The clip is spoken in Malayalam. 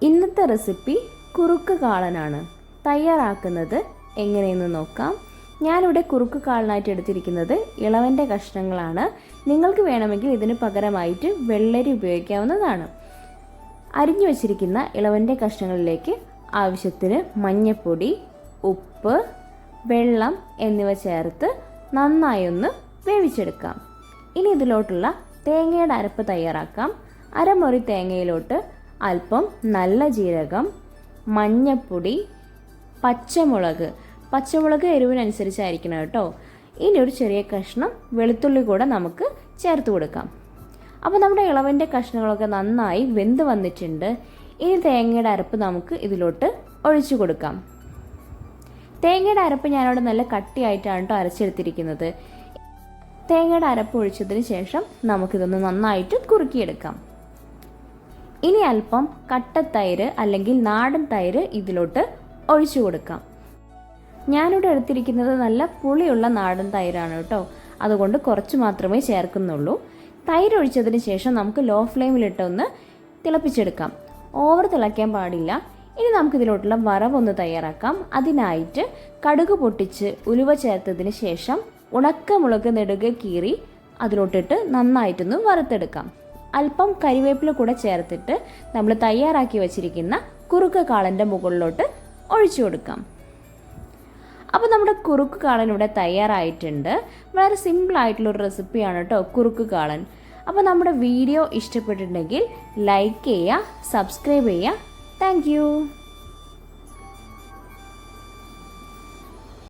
ഇന്നത്തെ റെസിപ്പി കുറുക്ക് കാളനാണ്. തയ്യാറാക്കുന്നത് എങ്ങനെയെന്ന് നോക്കാം. ഞാനിവിടെ കുറുക്ക് കാളനായിട്ട് എടുത്തിരിക്കുന്നത് ഇളവൻ്റെ കഷ്ണങ്ങളാണ്. നിങ്ങൾക്ക് വേണമെങ്കിൽ ഇതിന് പകരമായിട്ട് വെള്ളരി ഉപയോഗിക്കാവുന്നതാണ്. അരിഞ്ഞു വച്ചിരിക്കുന്ന ഇളവൻ്റെ കഷ്ണങ്ങളിലേക്ക് ആവശ്യത്തിന് മഞ്ഞൾപ്പൊടി, ഉപ്പ്, വെള്ളം എന്നിവ ചേർത്ത് നന്നായി ഒന്ന് വേവിച്ചെടുക്കാം. ഇനി ഇതിലോട്ടുള്ള തേങ്ങയുടെ അരപ്പ് തയ്യാറാക്കാം. അരമുറി തേങ്ങയിലോട്ട് അല്പം നല്ല ജീരകം, മഞ്ഞൾപ്പൊടി, പച്ചമുളക് എരിവിനനുസരിച്ചായിരിക്കണം കേട്ടോ. ഇനി ഒരു ചെറിയ കഷ്ണം വെളുത്തുള്ളി കൂടെ നമുക്ക് ചേർത്ത് കൊടുക്കാം. അപ്പോൾ നമ്മുടെ ഇളവൻ്റെ കഷ്ണങ്ങളൊക്കെ നന്നായി വെന്ത് വന്നിട്ടുണ്ട്. ഇനി തേങ്ങയുടെ അരപ്പ് നമുക്ക് ഇതിലോട്ട് ഒഴിച്ചു കൊടുക്കാം. തേങ്ങയുടെ അരപ്പ് ഞാനവിടെ നല്ല കട്ടിയായിട്ടാണ് കേട്ടോ അരച്ചെടുത്തിരിക്കുന്നത്. തേങ്ങയുടെ അരപ്പ് ഒഴിച്ചതിന് ശേഷം നമുക്കിതൊന്ന് നന്നായിട്ട് കുറുക്കിയെടുക്കാം. ഇനി അല്പം കട്ടത്തൈര് അല്ലെങ്കിൽ നാടൻ തൈര് ഇതിലോട്ട് ഒഴിച്ചു കൊടുക്കാം. ഞാനിവിടെ എടുത്തിരിക്കുന്നത് നല്ല പുളിയുള്ള നാടൻ തൈരാണ് കേട്ടോ. അതുകൊണ്ട് കുറച്ച് മാത്രമേ ചേർക്കുന്നുള്ളൂ. തൈര് ഒഴിച്ചതിന് ശേഷം നമുക്ക് ലോ ഫ്ലെയിമിലിട്ടൊന്ന് തിളപ്പിച്ചെടുക്കാം. ഓവർ തിളയ്ക്കാൻ പാടില്ല. ഇനി നമുക്കിതിലോട്ടുള്ള വറവൊന്ന് തയ്യാറാക്കാം. അതിനായിട്ട് കടുക് പൊട്ടിച്ച് ഉലുവ ചേർത്തതിന് ശേഷം ഉണക്കമുളക് നെടുകെ കീറി അതിലോട്ടിട്ട് നന്നായിട്ടൊന്ന് വറുത്തെടുക്കാം. അല്പം കരിവേപ്പില കൂടെ ചേർത്തിട്ട് നമ്മൾ തയ്യാറാക്കി വെച്ചിരിക്കുന്ന കുറുക്ക് കാളൻ്റെ മുകളിലോട്ട് ഒഴിച്ചു കൊടുക്കാം. അപ്പോൾ നമ്മുടെ കുറുക്ക് കാളൻ ഇവിടെ തയ്യാറായിട്ടുണ്ട്. വളരെ സിമ്പിളായിട്ടുള്ളൊരു റെസിപ്പിയാണ് കേട്ടോ കുറുക്ക് കാളൻ. അപ്പോൾ നമ്മുടെ വീഡിയോ ഇഷ്ടപ്പെട്ടിട്ടുണ്ടെങ്കിൽ ലൈക്ക് ചെയ്യുക, സബ്സ്ക്രൈബ് ചെയ്യുക. താങ്ക്